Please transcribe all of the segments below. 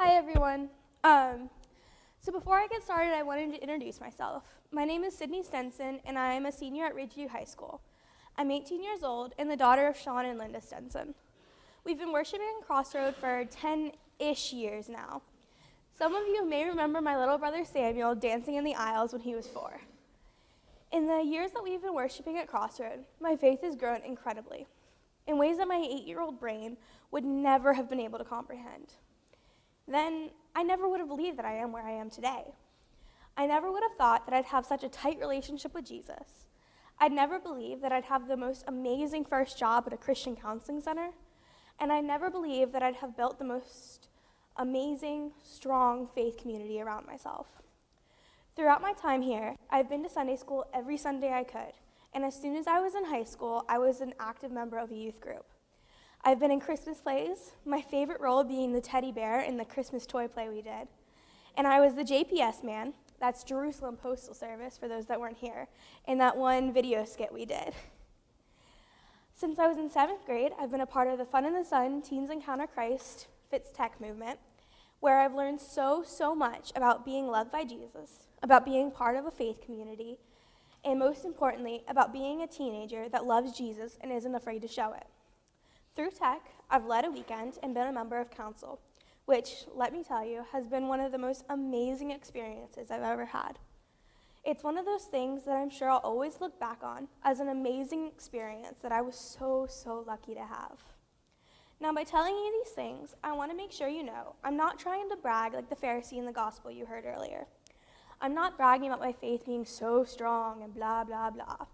Hi, everyone. So before I get started, I wanted to introduce myself. My name is Sydney Stenson, and I am a senior at Ridgeview High School. I'm 18 years old and the daughter of Sean and Linda Stenson. We've been worshiping at Crossroad for 10-ish years now. Some of you may remember my little brother Samuel dancing in the aisles when he was 4. In the years that we've been worshiping at Crossroad, my faith has grown incredibly, in ways that my 8-year-old brain would never have been able to comprehend. Then I never would have believed that I am where I am today. I never would have thought that I'd have such a tight relationship with Jesus. I'd never believed that I'd have the most amazing first job at a Christian counseling center, and I never believed that I'd have built the most amazing, strong faith community around myself. Throughout my time here, I've been to Sunday school every Sunday I could, and as soon as I was in high school, I was an active member of a youth group. I've been in Christmas plays, my favorite role being the teddy bear in the Christmas toy play we did. And I was the JPS man, that's Jerusalem Postal Service for those that weren't here, in that one video skit we did. Since I was in 7th grade, I've been a part of the Fun in the Sun Teens Encounter Christ Fits Tech movement, where I've learned so much about being loved by Jesus, about being part of a faith community, and most importantly, about being a teenager that loves Jesus and isn't afraid to show it. Through Tech, I've led a weekend and been a member of council, which, let me tell you, has been one of the most amazing experiences I've ever had. It's one of those things that I'm sure I'll always look back on as an amazing experience that I was so lucky to have. Now, by telling you these things, I want to make sure you know I'm not trying to brag like the Pharisee in the gospel you heard earlier. I'm not bragging about my faith being so strong and blah, blah, blah.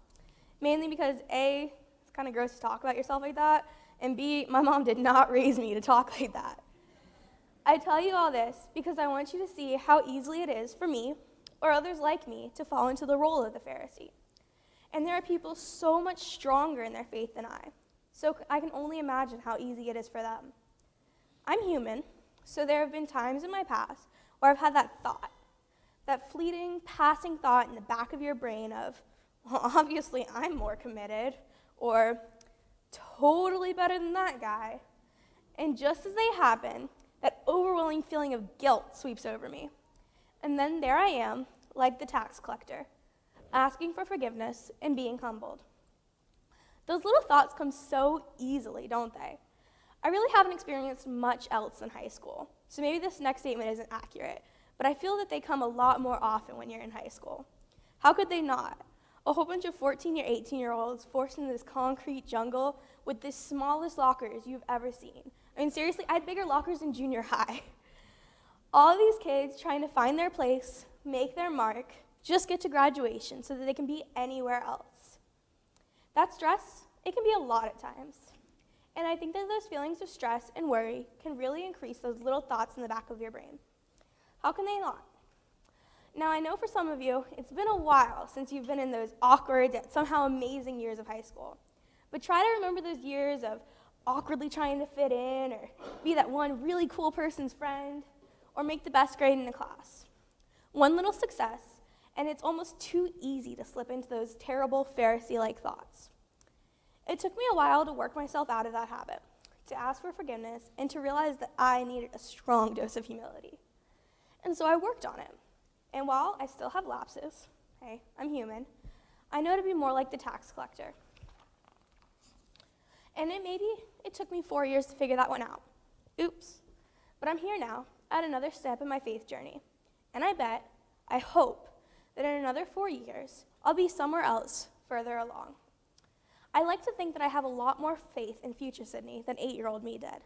Mainly because A, it's kind of gross to talk about yourself like that, and B, my mom did not raise me to talk like that. I tell you all this because I want you to see how easily it is for me, or others like me, to fall into the role of the Pharisee. And there are people so much stronger in their faith than I, so I can only imagine how easy it is for them. I'm human, so there have been times in my past where I've had that thought, that fleeting, passing thought in the back of your brain of, well, obviously I'm more committed, or totally better than that guy. And just as they happen, that overwhelming feeling of guilt sweeps over me. And then there I am, like the tax collector, asking for forgiveness and being humbled. Those little thoughts come so easily, don't they? I really haven't experienced much else in high school, so maybe this next statement isn't accurate, but I feel that they come a lot more often when you're in high school. How could they not? A whole bunch of 14 or 18-year-olds forced into this concrete jungle with the smallest lockers you've ever seen. I mean, seriously, I had bigger lockers in junior high. All of these kids trying to find their place, make their mark, just get to graduation so that they can be anywhere else. That stress, it can be a lot at times. And I think that those feelings of stress and worry can really increase those little thoughts in the back of your brain. How can they not? Now, I know for some of you, it's been a while since you've been in those awkward yet somehow amazing years of high school. But try to remember those years of awkwardly trying to fit in, or be that one really cool person's friend, or make the best grade in the class. One little success, and it's almost too easy to slip into those terrible Pharisee-like thoughts. It took me a while to work myself out of that habit, to ask for forgiveness, and to realize that I needed a strong dose of humility. And so I worked on it. And while I still have lapses, hey, I'm human, I know to be more like the tax collector. And it took me 4 years to figure that one out. Oops. But I'm here now, at another step in my faith journey. And I hope, that in another 4 years, I'll be somewhere else further along. I like to think that I have a lot more faith in future Sydney than 8-year-old me did.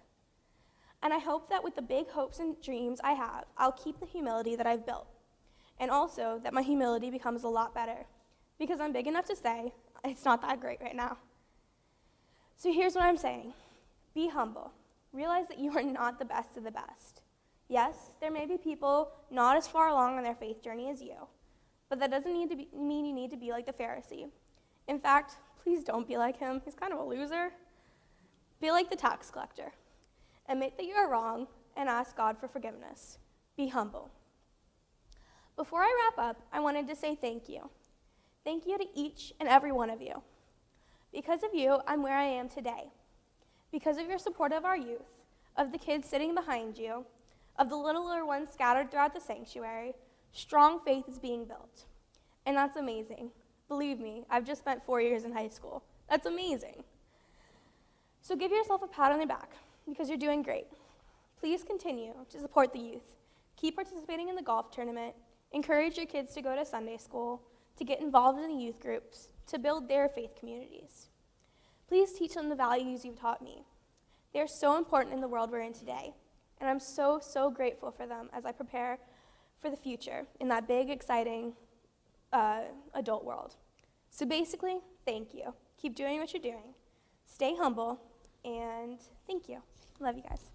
And I hope that with the big hopes and dreams I have, I'll keep the humility that I've built. And also that my humility becomes a lot better, because I'm big enough to say, it's not that great right now. So here's what I'm saying. Be humble. Realize that you are not the best of the best. Yes, there may be people not as far along on their faith journey as you, but that doesn't mean you need to be like the Pharisee. In fact, please don't be like him. He's kind of a loser. Be like the tax collector. Admit that you are wrong and ask God for forgiveness. Be humble. Before I wrap up, I wanted to say thank you. Thank you to each and every one of you. Because of you, I'm where I am today. Because of your support of our youth, of the kids sitting behind you, Of the littler ones scattered throughout the sanctuary, strong faith is being built. And that's amazing. Believe me, I've just spent 4 years in high school. That's amazing. So give yourself a pat on the back because you're doing great. Please continue to support the youth. Keep participating in the golf tournament. Encourage your kids to go to Sunday school, to get involved in the youth groups, to build their faith communities. Please teach them the values you've taught me. They are so important in the world we're in today, and I'm so, so grateful for them as I prepare for the future in that big, exciting adult world. So basically, thank you. Keep doing what you're doing. Stay humble, and thank you. Love you guys.